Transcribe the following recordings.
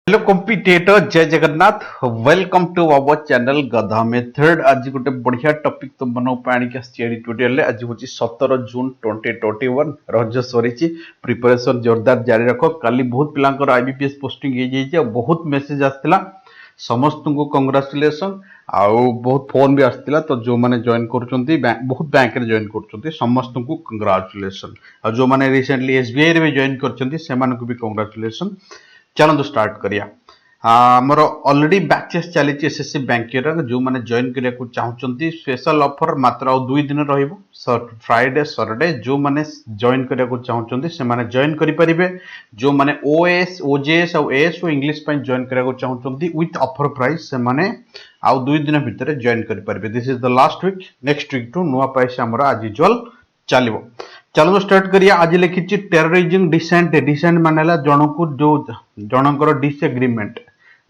Hello competitor जय Jagannath welcome to our channel गधा method. आज गोटे बढ़िया टॉपिक तुम मनों आनिक ट्यूटोरियल आज हूँ 17 जून 2021 रज सरी प्रिपरेशन जोरदार जारी रख। काली बहुत पिलांकर आईबीपीएस पोस्टिंग हो बहुत मेसेज आसाला समस्त को कंग्राचुलेसन आउ बहुत फोन भी आसाला। तो जो मैंने जॉइन कर बहुत बैंक रे जॉइन कर समस्त को कंग्राचुलेसन और जो मैंने रिसेंटली एसबीआई रे भी जॉइन कर भी कंग्राचुलेसन। चलते स्टार्ट करिया। आमर ऑलरेडी बैचेस चली एसएससी बैंकिंग जो मैंने जॉइन करिया को चाहते स्पेशल ऑफर मात्र आ 2 दिन फ्राइडे सैटरडे जो मैंने जॉइन करिया को चाहते से माने जॉइन करि परिबे। जो मैंने ओएस ओजेएस और एएस और इंग्लिश पे जॉइन करिया को चाहते विथ ऑफर प्राइस से माने आ 2 दिन भितर जॉइन करि परिबे। This is the last week next week टू नुआ पैसा हमर आज यूजुअल चलिबो। चलो स्टार्ट करिया। आज लिखी टेररिज्म डिसेंट डिसेंट मानेला जनक जो जनकर डिसएग्रीमेंट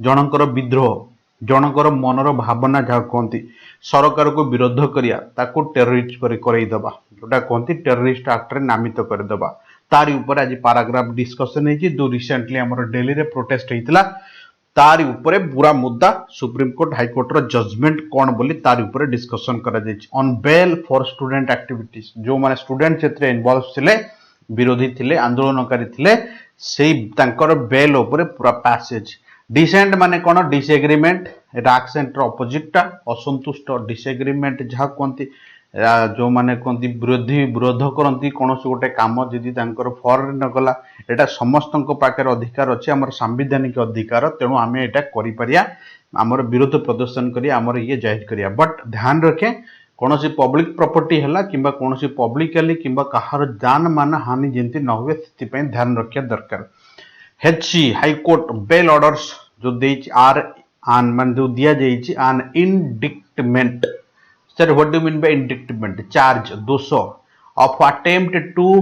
जनकर विद्रोह जनकर मनर भावना जहाँ कहती सरकार को विरोध करिया ताको टेररिस्ट करईदबा जोटा कहती टेररिस्ट एक्ट रे नामित करदेबा तारी ऊपर आज पैराग्राफ डिस्कशन है जो रिसेंटली हमर दिल्ली रे प्रोटेस्ट होइतिला तारी ऊपर पूरा मुद्दा सुप्रीम कोर्ट हाई कोर्ट रो जजमेंट कौन बोली तारी ऊपर डिस्कशन करा जायछि on bail for student activities जो माने स्टूडेंट क्षेत्र इन्वॉल्व थिले विरोधी थिले आंदोलनकारी थिले सेही तांकर बेल ऊपर पूरा पैसेज डिसेंट माने कोन डिसएग्रीमेंट एक्सेंट अपोजिट टा असंतुष्ट डिसएग्रीमेंट जहाँ कहती जो माने कहती विरोधी विरोध करती कौन गोटे कम जदि फॉर न गला एटा समस्त पाखे अधिकार अच्छे आम सांविधानिक अधिकार तेणु आम एटा आमर विरोध प्रदर्शन करिया आमर ये जाहिर करिया। बट ध्यान रखें कौन पब्लिक प्रॉपर्टी है कि कौन पब्लिकली कि कहार जान मान हानि जमी न हुए से ध्यान रखा दरकार। हेची हाईकोर्ट बेल ऑर्डर्स जो दे आर आन मान जो दिया जाइए आन indictment sir what do mean by indictment charge दोष ऑफ अटेम्प्ट टू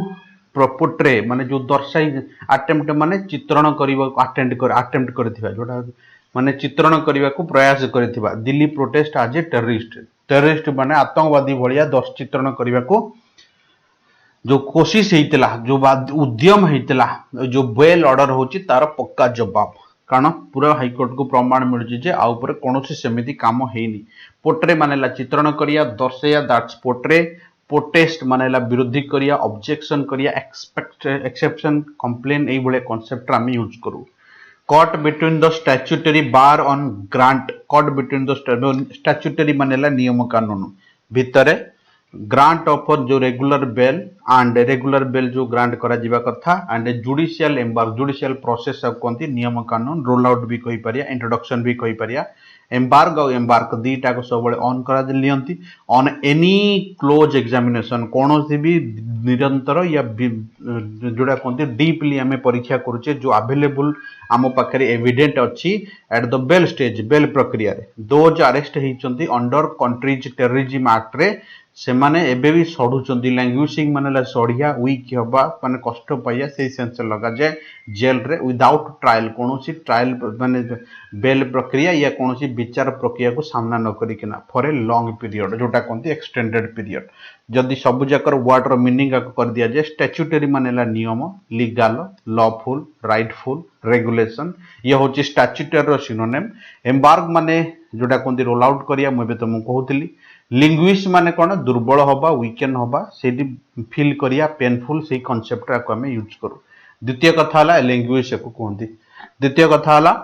प्रोपोट्रे माने जो दर्शाई अटेम्प्ट माने चित्रण करबा अटेम्प्ट करथिबा जोटा माने चित्रण करबा को प्रयास करथिबा दिल्ली प्रोटेस्ट आज ए टेररिस्ट माने आतंकवादी भलिया दर्श चित्रण करबा को जो कोशिश होता जो उद्यम होता जो बेल ऑर्डर होची तार पक्का जवाब कारण पूरा हाईकोर्ट को प्रमाण मिलूँ आउपर कौन सेमती कम होनी पोट्रे मानेला चित्रण करिया दर्शाया दैट्स पोट्रे प्रोटेस्ट मानेला विरोधी करिया ऑब्जेक्शन करिया एक्सेप्शन कंप्लेन यही भाई कॉन्सेप्ट आम यूज करूँ। Cut between the statutory bar on grant cut between the statutory मानेला नियम कानून भितर ग्रांट ऑफर जो regular bell and regular bell जो ग्रांट करा जीवा कथा and judicial embark judicial process सब कहती नियम कानून रोल आउट भी कही परिया इंट्रोडक्शन भी कही परिया एम्बार्क और एम्बार्क दीटा को सब ऑन करा लियंती ऑन एनी क्लोज एग्जामिनेशन कौन भी निरंतर या जोड़ा कहते डीपली आम परीक्षा करुचे जो अवेलेबल आम पाखे एविडेंट अच्छी at the bail stage bail प्रक्रिया रे दोज अरेस्ट होती अंडर कंट्रीज टेररिज्म एक्ट रे से माने एबे भी सड़ुचंदी लैंग्वेजिंग माने सड़िया वीक हवा माने कष्ट पाइया से सेंस लगा जाए जेल रे विदाउट ट्रायल कौन ट्रायल माने बेल प्रक्रिया या कौन विचार प्रक्रिया को सामना न करिकिना फॉर ए लॉन्ग पीरियड जोटा कहते एक्सटेंडेड पीरियड जदि सब जाकर वर्ड रो मीनिंग कर दिया जाए स्टैट्यूटरी मानेला नियम लीगल लॉफुल राइटफुल रेगुलेशन ये हूँ स्टैट्यूटरी रो सिनोनिम एम्बार्क माने जोटा कहते रोल आउट करिया मुझे तुमको कहूली लिंग्विस्ट माने कौन दुर्बल हवा वीकेंड हवा से फील करिया पेनफुल से कॉन्सेप्ट को आम यूज करूँ। द्वितीय कथा है लैंग्वेज को कहते द्वितीय कथा है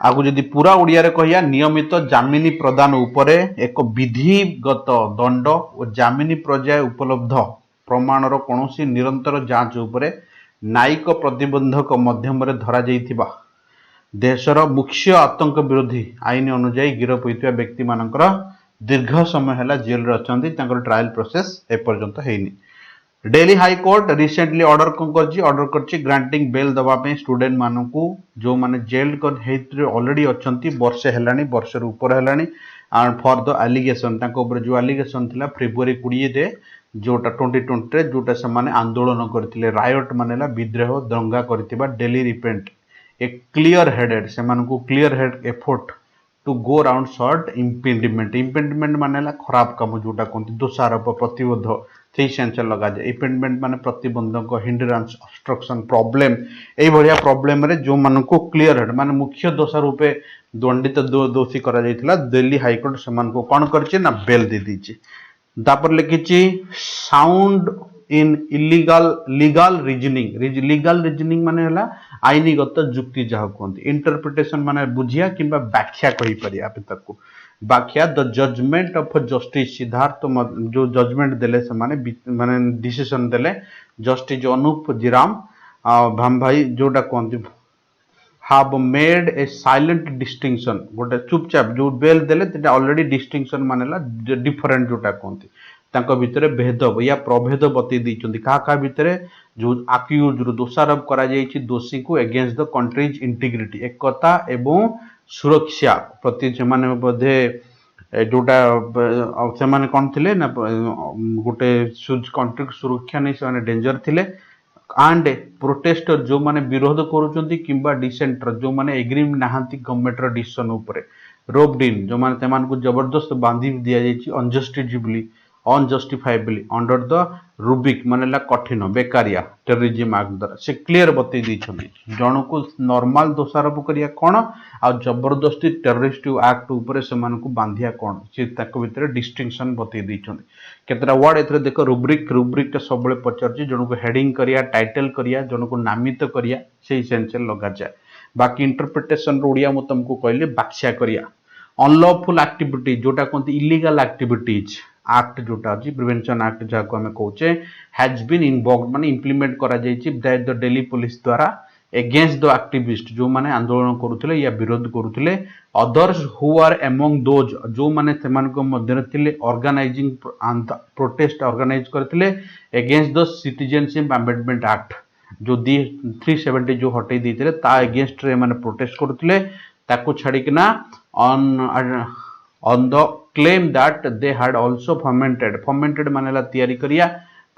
आगु जदि पूरा ओडिया रे कहिया नियमित जामिनी प्रदान उपरे एक विधिगत दंड और जामिनी पर्याय उपलब्ध प्रमाणर कौन निरंतर जांच उपरे न्यायिक प्रतिबंधक मध्यम धरा जाइथिबा देशर मुख्य आतंक विरोधी आईन अनुजाई गिरफ होइतिबा व्यक्ति मानकर दीर्घ समय है जेल रे अछंती तांकर ट्रायल प्रोसेस एपर्यंत हैनी। Delhi high court recently order कौन कर ग्रांटिंग बेल दवाई स्टूडेंट मानू जो माने जेल ऑलरेडी अच्छी वर्षे है वर्षर ऊपर है एंड फॉर द एलिगेशन जो एलिगेशन थिला फेब्रुआरी 20 रे जोटा 2020 जोटा से माने आंदोलन करथिले रायट मानेला विद्रोह दंगा करथिबा Delhi repent a clear headed से मानू clear head effort to go round sort impediment impediment मानेला खराब काम जोटा कहते दोषारोप प्रतिरोध से सेंस लगा जाए इम्पेडमेंट माने प्रतिबंधक हिंड्रांस ऑब्स्ट्रक्शन प्रॉब्लम ए भलिया प्रॉब्लम रे जो मन को क्लियर हेड माने मुख्य दोषा रूपे दंडित दोषी करा जायतिला दिल्ली हाईकोर्ट समान को कोन करचे ना बेल दे दीची तापर लिखिची sound in illegal legal reasoning माने हला आईनीगत जुक्ति जहा कहते इंटरप्रिटेशन माने बुझिया किंबा व्याख्या कहि परिया ताकू व्याख्या the judgement of justice Siddharth जो जजमेंट देले से माने डिसीजन देले जस्टिस अनूप जीराम भाम भाई जोटा कहते have made a silent distinction गोटे चुपचाप जो बेल देले तेटा ऑलरेडी डिस्टिंक्शन मानेला डिफरेंट जोटा कहते तांको भितरे भेद या प्रभेद बतई दैछन्ती का भितरे जो अक्यूज दोषारोप करा जायछि दोषी को अगेंस्ट द कंट्रीज इंटीग्रिटी एकता एवं सुरक्षा प्रति से माने बोधे जोटा से माने कोन थिले ना गोटे कंट्री सुरक्षा नहीं से डेंजर थिले एंड प्रोटेस्टर जो माने विरोध करूचंती किंबा डिसेंटर जो माने एग्री नाहंती गवर्नमेंट रो डिसीजन ऊपर रोप्ड इन जो माने तेमान को जबरदस्त बांधी दिया जायछि अनजस्टिफाइबली अंडर द रूबिक मानेला कठिन बेकारिया टेररिज्म एक्ट द्वारा से क्लियर बतई दैछन्ती जण को नॉर्मल दोषारोप करिया कोन आ जबरदस्ती टेररिस्ट एक्ट ऊपर से मान को बांधिया कोन से ताको भितर डिस्टिंक्शन बतई दैछन्ती केतरा वर्ड एथरे देखो रूब्रिक टा सबले पचरछि जण को हेडिंग करिया टाइटल करिया जण को नामित करिया से सेंस लगा जाय बाकी इंटरप्रिटेशन रो ओडिया म तुमको कहले व्याख्या करिया अनलॉफुल एक्टिविटी जोटा कोनती इलीगल एक्टिविटीज एक्ट जोटा अछि प्रिवेंशन एक्ट जाको हमें कहूचे हैज बीन इन्वोक्ड माने इंप्लीमेंट करा जायछि बाय द दिल्ली पुलिस द्वारा अगेंस्ट द एक्टिविस्ट जो माने आंदोलन करूथिले या विरोध करूथिले others who are among those जो माने सेमान को मध्य थिले ऑर्गेनाइजिंग प्रोटेस्ट ऑर्गेनाइज करथिले against the citizenship amendment act जो 370 जो हटै दैथिले ता अगेंस्ट रे माने प्रोटेस्ट करूथिले ताको छाडी किना on the claim that they had also fomented मानेला तयारी करिया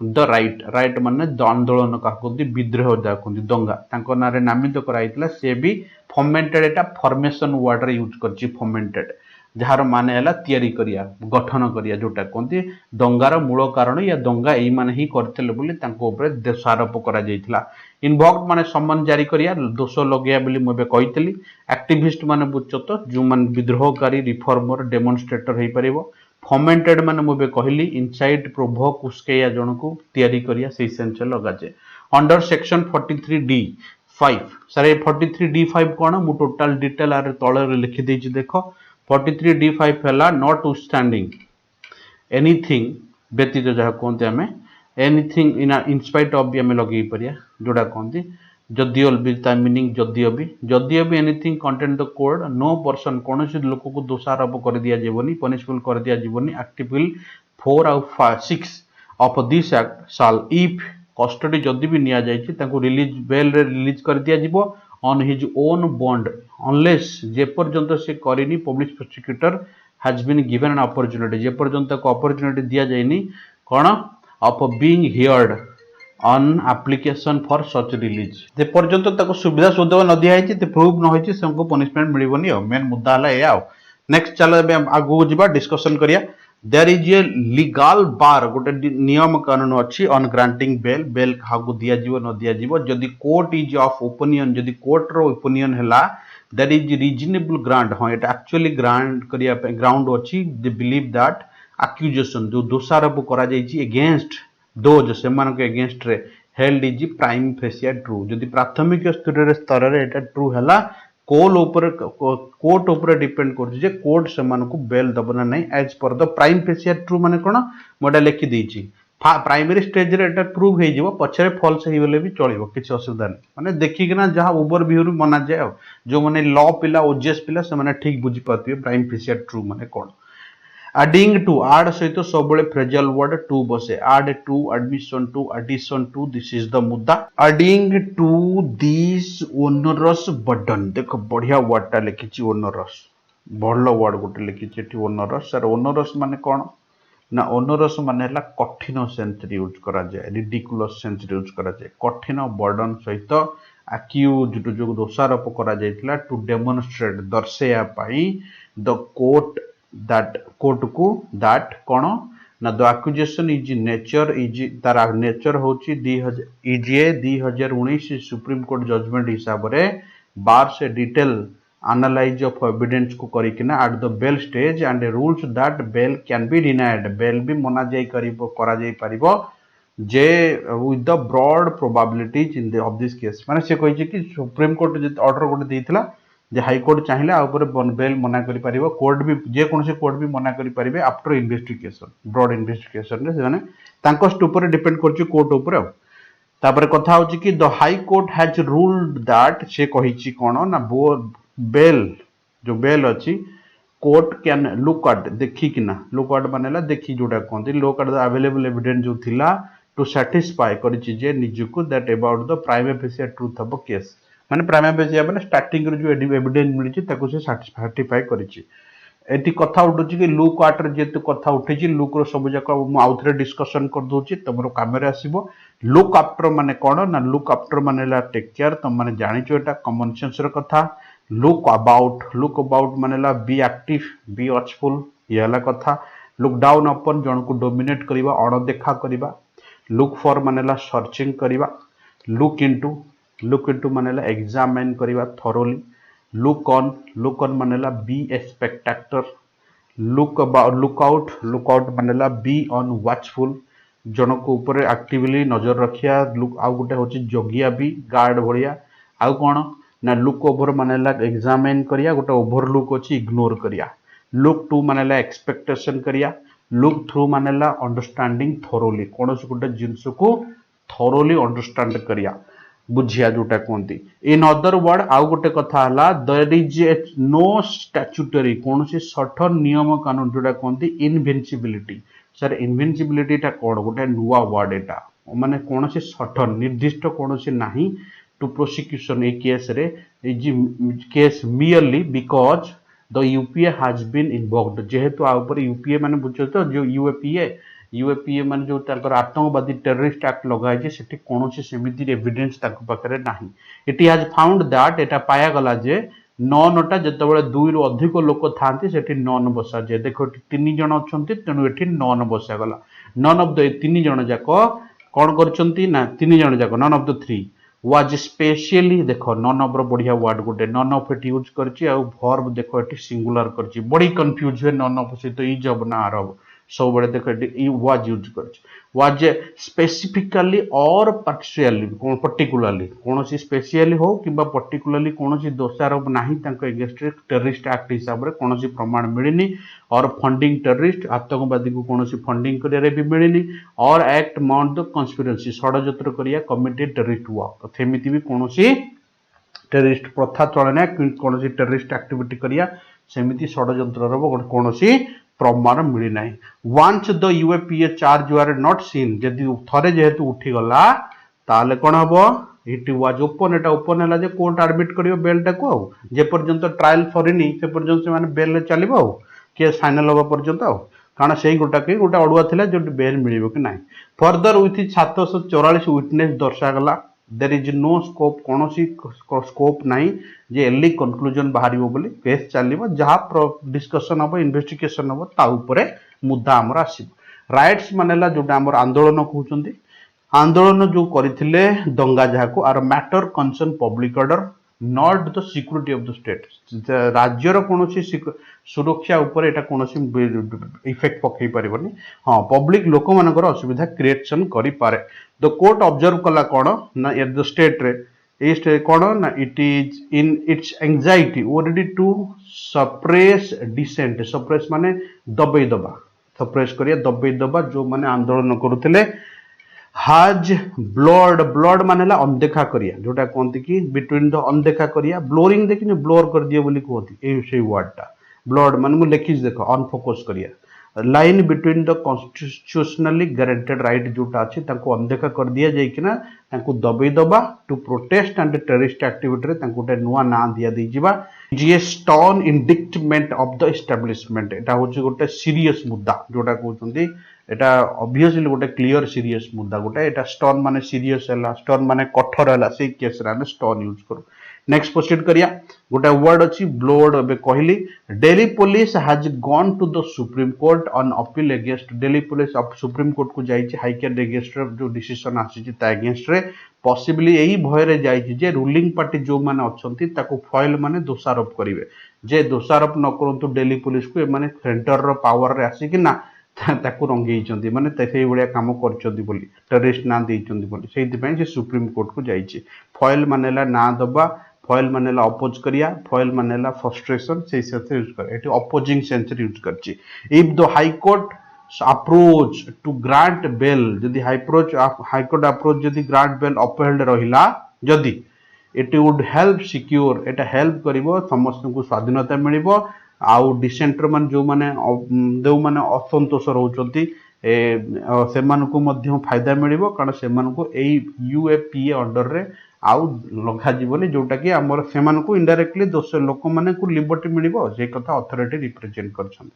द राइट माने द आंदोलन का कोंती विद्रोह दा कोंती दंगा तांको नारे नामित कराइतला से भी फोमेंटेड एटा फॉर्मेशन वर्ड रे यूज करछि फोमेंटेड जहार माने हला तयारी करिया गठन करिया जोटा कोंती दंगार मूल कारण या दंगा एई माने ही करथले बोली तांको ऊपर दोषारोप करा जायतिला इन्वॉक्ड माने सम्मान जारी करिया दोष लगया बोली मबे कहितली एक्टिविस्ट माने बुझत जो मान विद्रोहकारी रिफॉर्मर डेमोन्स्ट्रेटर हे परिबो फोमेंटेड माने मबे कहली इनसाइड प्रोवोक उसकेया जण को तयारी करिया से सेंस लगा जे अंडर सेक्शन 43D5 सरे 43D5 कोन मु टोटल डिटेल आर तळे लिखि देछि देखो 43D5 हला नॉट स्टैंडिंग एनीथिंग व्यतीत जहा कहते हमें एनीथिंग इन स्पाइट ऑफ भी हमें लगे परिया जोड़ा कहते जदियो भी ता मीनिंग जदियो भी anything content the code no person कौन से लोक को दोषारोप कर दिया जीवनी पनिशबल कर दिया जीवनी एक्टिविल 4 आउट 6 ऑफ दिस एक्ट साल इफ कस्टडी जदि भी निया जायछि ताको रिलीज बेल रे रिलीज कर दिया जीवो on his own bond unless जे पर्यंत से करिनी public prosecutor has been given an opportunity जे पर्यंत को अपॉर्चुनिटी दिया जायनी कोन of being heard on application for such release जे पर्यंत ताको सुविधा सुदव न दिया है प्रूव न होइछि सबको पनिशमेंट मिलिबनी मेन मुद्दा हला ए आउ नेक्स्ट चलो आगु जिबा डिस्कशन करिया देयर इज ए लीगल बार गोटे नियम कानून अच्छी ऑन ग्रांटिंग बेल काहाकू दिया जीवो न दिया जीवो जदि कोर्ट इज ऑफ ओपिनियन जदि कोर्ट रो ओपिनियन हला दैट इज रीजनेबल ग्रांट हां एटा एक्चुअली ग्रांट करिया पे ग्राउंड अच्छी दे बिलीव दैट एक्यूजेशन जो दोषारोप करा जायछि अगेंस्ट दोज से मान के अगेंस्ट रे held is prime fascia true जदि प्राथमिक स्तर रे एटा ट्रू हला कोर्ट ऊपर डिपेंड कर कोर्ट से बेल दबना नहीं as per the prime fascia true माने कोन मोडा लिखि देछि प्राइमरी स्टेज रे एटा प्रूव हे जिवो पछरे फॉल्स हे बोले भी चलिबो किछ असुविधा नहीं माने देखि कि ना जहां ओवर व्यू मना जाय जो माने लॉ पिला ओजेस पिला से माने ठीक बुझी पाथिबे प्राइम फेसिया ट्रू माने कोन adding to add सहित सब फ्रेजल वर्ड टू बसे add to admission to addition to this is the मुद्दा adding to this onerous burden देखो बढ़िया वर्ड टा लिखिछि onerous बड़लो वर्ड गोटे लिखिछि एठी onerous सर onerous माने कोन ना onerous माने हला कठिन सेंस रे यूज करा जाय ridiculous सेंस रे यूज करा जाय कठिन बर्डन सहित accused जो दोषारोप करा जायतिला टू डेमोन्स्ट्रेट दर्शया पाई द कोर्ट दैट कोर्ट को दैट कोन ना the accusation is nature is तार नेचर होची 2019 सुप्रीम कोर्ट जजमेंट हिसाब रे बार से डिटेल एनालाइज ऑफ एविडेंस को करिकिना at the bail stage and rules that bail can be denied bail भी मना जाई करा जाई परिबो जे with the broad probabilities in the of this case माने से कहि कि सुप्रीम कोर्ट जे ऑर्डर गोटे देइथिला जे हाई कोर्ट चाहिए आ बेल मना करि परिबो कोर्ट भी जे कोनसे कोर्ट भी मना करि परिबे आफ्टर इन्वेस्टिगेशन ब्रॉड इन्वेस्टिगेशन रे माने तांको ऊपर डिपेंड करछि कोर्ट ऊपर तापर कथा होछि कि the high court has ruled that से कहिछि कोन ना बेल जो बेल अछि कोर्ट कैन लुक एट देखि कि ना लुक एट मानेला देखि जोटा कहंती look at the available evidence जो थिला टू सैटिस्फाई करिछि जे निजुको that about the prima facie truth of case माने प्राइमा फेसिया माने स्टार्टिंग रे जो एविडेंस मिलिछि ताको से सर्टिफाई करिछि एटी कथा उठुछि कि लुक एट रे जेतु कथा उठिछि लुक रो सब जाक मु आउथरे डिस्कशन कर दोछि तमरो कैमरा आसीबो लुक आफ्टर माने कोन ना लुक आफ्टर मानेला टेक केयर तुम माने जानिछो एटा कॉमन सेंस रो कथा लुक अबाउट मानेला बी एक्टिव बी वॉचफुल येला कथा लुक डाउन अपन जन को डोमिनेट करिबा अणदेखा करिबा लुक फॉर मानेला सर्चिंग करिबा लुक इनटू मानेला एग्जामिन करिबा थोरोली लुक ऑन मानेला बी ए स्पेक्टेटर लुक आउट मानेला बी ऑन वॉचफुल जन को ऊपर एक्टिवली नजर रखिया लुक आउ गोटे होची जगिया भी गार्ड भलिया आउ कोन ना लुक ओवर मानेला एग्जामिन करिया गोटे ओवरलुक अछि इग्नोर करिया लुक टू मानेला एक्सपेक्टेशन करिया लुक थ्रू मानेला अंडरस्टैंडिंग थोरोली कौन गोटे जिनस को थोरोली अंडरस्टैंड करिया बुझिया जोटा कहती इन अदर वर्ड आउ गोटे कथा हला देयर इज नो स्टैट्यूटरी कौन सठन नियम कानून जोटा कहती इनविंसिबिलिटी सर इनविंसिबिलिटी टा कौन गोटे नुआ वर्ड एटा माने कौन सठन निर्दिष्ट कौन नाही टू प्रोसिक्यूशन ए केस रे is case merely because the UAPA has been involved जेहेतु आ ऊपर यूपीए माने बुझो तो जो यूएपीए माने जो ताकर आतंकवादी टेररिस्ट एक्ट लगाई जे सेठी कोनोसी सेमिति एविडेंस ताको पाखरे नाही इट हैज फाउंड दैट एटा पाया गला जे नॉनटा जतबेले दुई रु अधिक लोक थांती सेठी नॉन बसा जे देखो तीन जण अछंती तेनु एठी नॉन बसा गला नॉन ऑफ द तीन जण जाको कोन करचंती ना तीन जण जाको none of the three was specially देखो नॉन ऑफ रो बढ़िया वर्ड गोटे नॉन ऑफ एटी यूज करची आ वर्ब देखो एटी सिंगुलर करची बड़ी कंफ्यूज है नॉन ऑफ से तो इज ऑफ ना आर सब बड़े देखो एटी वाज यूज करची वाज स्पेसिफिकली और पार्शियली कोन पर्टिकुलरली कोनोसी स्पेशली हो किबा पर्टिकुलरली कोनोसी दोषारोप नाही तांको अगेंस्ट टेररिस्ट एक्ट हिसाब रे कोनोसी प्रमाण मिलिनी और फंडिंग टेररिस्ट आतंकवादी को कोनोसी फंडिंग करिया भी मिलिनी और एक्ट माउंट द कन्स्पिरेसी षडयंत्र करिया कमिटेड टेररिस्ट वर्क थेमिति भी कोनोसी टेररिस्ट प्रथा चलना कोनोसी टेररिस्ट एक्टिविटी करिया सेमिति षडयंत्र रो कोनोसी प्रमाण मिली नाही once the UAPA charge are not seen जदि थरे जेहेतु उठी गला ताले कोन हबो इट वाज ओपन एटा ओपन हला जे कोर्ट एडमिट करियो बेल टा को जे पर्यंत ट्रायल फरिनी से पर्यंत से माने बेल ले चलिबो आ केस फाइनल होबा पर्यंत आ कारण सेही गोटा के गोटा अडुआ थिला जो बेल मिलिबो कि नाही फर्दर विथ 744 विटनेस दर्शा गला देयर इज नो स्कोप कोनोसी स्कोप नाही जे एली कंक्लूजन बाहरिबो बोली केस चलिबो जहा डिस्कशन हबो इन्वेस्टिगेशन हबो ता ऊपर मुद्दा हमर आसीबो राइट्स मानेला जोटा हमर आंदोलन कहउचंती आंदोलन जो करथिले दंगा जहाको are matter concern public order not the security of the state राज्यर कोनोसी सुरक्षा ऊपर एटा कोनोसी इफेक्ट पकई परिबनी हां पब्लिक लोक मानकर असुविधा क्रिएशन करि पारे द कोर्ट ऑब्जर्व कला कोन ना एट द स्टेट रे ए स्टेट कोन ना it is in its anxiety already to suppress dissent suppress माने दबई दबा सप्रेस करिया दबई दबा जो माने आंदोलन करूथिले हाज ब्लड मानेला अनदेखा करिया जोटा कहती कि बिटवीन द अनदेखा करिया ब्लोरिंग देखिने ब्लोर कर दिए बोली कहती ए से वर्डटा ब्लड माने मु लिखिस देखो अनफोकस करिया line between the constitutionally guaranteed right जोटा अछि ताको अनदेखा कर दिया जाय किना ताको दबई दबा to protest and terrorist activity रे ताको टे नुवा ना दिया दै जिबा जीए stone indictment of the establishment एटा होची गोटे सीरियस मुद्दा जोटा कहउचंदी एटा ऑब्वियसली गोटे क्लियर सीरियस मुद्दा गोटे एटा स्टोन माने सीरियस है स्टोन माने कठोर है से केस रे स्टोन यूज करू नेक्स्ट प्रोसीड करिया गोटे वर्ड अच्छी ब्लोड ए कहली Delhi police has gone to the supreme court on appeal against Delhi police supreme court को जाइए हाईकोर्ट अगेंस्ट जो डिसीजन आसी अगेंस्ट रे पॉसिबली यही भय रे जाइए जे रूलिंग पार्टी जो माने अच्छंती ताको फॉइल माने दोषारोप करिवे जे दोषारोप न करंतु दिल्ली पुलिस को माने सेंटर रो पावर रे आसी कि ना ताको रंगेइचंती माने तसे भलिया काम करचंती बोली टेररिस्ट ना देइचंती बोली सेहि पय जे सुप्रीम कोर्ट को जाइए फॉइल मानेला ना दबा फॉइल मानेला अपोज करिया फॉइल मानेला फ्रस्ट्रेशन से सेंस यूज कर एटी अपोजिंग सेंस यूज करची if the high court approach to grant bail जदि हाई कोर्ट अप्रोच जदि ग्रांट बेल अपहेल्ड रहिला जदि इट वुड हेल्प सिक्योर एटा हेल्प करिवो समस्त को स्वाधीनता मिलिवो आउ डिसेंटर मान जो माने असंतोष रहउचंती से फायदा मिलिवो कारण से यूएपीए अंडर रे आउ लगा जीवनी जोटा कि आमर से इनडायरेक्टली दोष लोक माने को लिबर्टी मिलिवो जे कथा अथॉरिटी रिप्रेजेंट करछन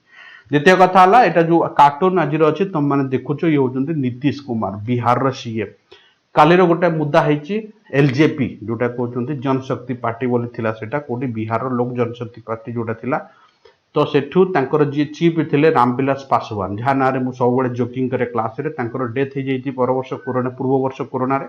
द्वितीय कथा हला एटा जो कार्टून आज अछि तुम माने देखुचो ये होचंती नीतीश कुमार बिहार रो सीएम काली रो गोटे मुद्दा हैची एलजेपी जोटा कहउचंती जनशक्ति पार्टी बोली थिला सेटा कोडी बिहार रो लोक जनशक्ति पार्टी जोटा थिला तो सेठू तांकर जी चीफ थिले रामविलास पासवान जहाँ ना मु सब बड़े जोकिंग करे क्लास रे तांकर डेथ हो जाइए पर वर्ष कोरोना पूर्व वर्ष कोरोना रे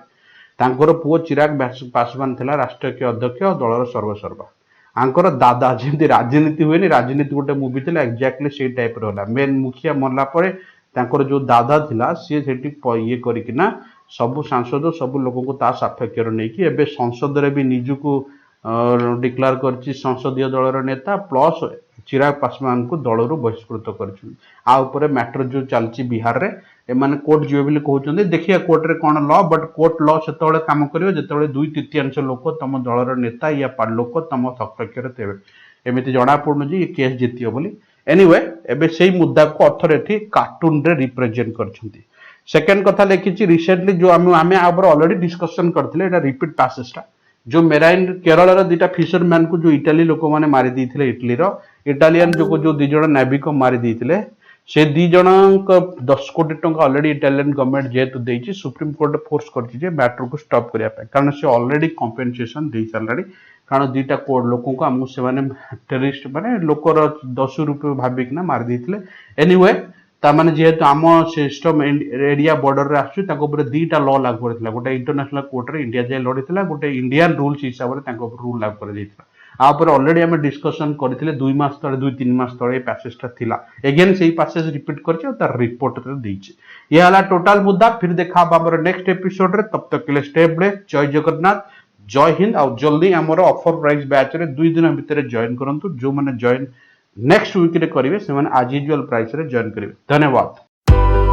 तांकर पुओ चिराग पासवान थिला राष्ट्रीय अध्यक्ष और दलर सर्वसर्वा आंकर दादा जमी राजनीति हुए राजनीति गोटे मुवी थिला एक्जाक्टली से टाइप रहा मेन मुखिया मरला परे तांकर जो दादा थिला सी सेठी ये करिकिना सब सांसद सब लोक को ता सापेक्ष नहीं कि एबे संसद रे भी निजुको डिक्लेयर करछि संसदीय दलर नेता प्लस चिराग पासवान को दल रू बहिष्कृत कर मैटर जो चलती बिहार रे एमाने कोर्ट जीवे बोली कहउचंदी देखिया कोर्ट रे कोन लॉ बट कोर्ट लॉ सेतबेले काम करियो जेतबेले 2/3 लोक तम दलर नेता या लोक तम सपक्ष रे तेबे एमिति जणा पड़नु जी केस जितियो बोली एनीवे एबे सेही मुद्दा को अथॉरिटी कार्टून रे रिप्रेजेंट करछंती सेकंड कथा लिखिछि रिसेंटली जो आमे आबर ऑलरेडी डिस्कशन करथिले एटा रिपीट पैसेजटा जो मेराइन केरल रो दुटा फिशरमैन को जो इटाली लोक माने मारी देथिले इटली रो इटालियन जो दी जण नेवी को मारी देथिले से दी जण 10 कोटी टंका ऑलरेडी इटालियन गवर्नमेंट जेतु देछि सुप्रीम कोर्ट फोर्स करछि जे मैटर को स्टॉप करिया पे कारण से ऑलरेडी कंपेंसेशन दे सालडी कारण दीटा कोड लोक को हमु से माने टेररिस्ट माने लोकर 10 रुपए भाबिकना मार देथिले एनीवे ता माने जेतु आम सिस्टम एरिया बॉर्डर रे आछू ताको ऊपर दीटा लॉ लागू करथिला गोटे इंटरनेशनल कोर्ट रे इंडिया जे लड़ीथिला गोटे इंडियन रूल्स हिसाब रे ताको रूल लागू कर देथिला आ ऊपर ऑलरेडी हम डिस्कशन करथिले 2 मास तळे 2-3 मास तळे पैसेजटा थिला अगेन सेही पैसेज रिपीट करछि और तार रिपोर्ट रे देछि ये हला टोटल मुद्दा फिर देखा हमर नेक्स्ट एपिसोड रे तब तक के लिए स्टे ब्लेस जय जगन्नाथ जय हिंद और जल्दी हमर ऑफर प्राइस बैच रे 2 दिन भीतर जॉइन करंतु जो माने जॉइन नेक्स्ट वीक रे करिवे से माने एज यूजुअल प्राइस रे जॉइन करिवे धन्यवाद।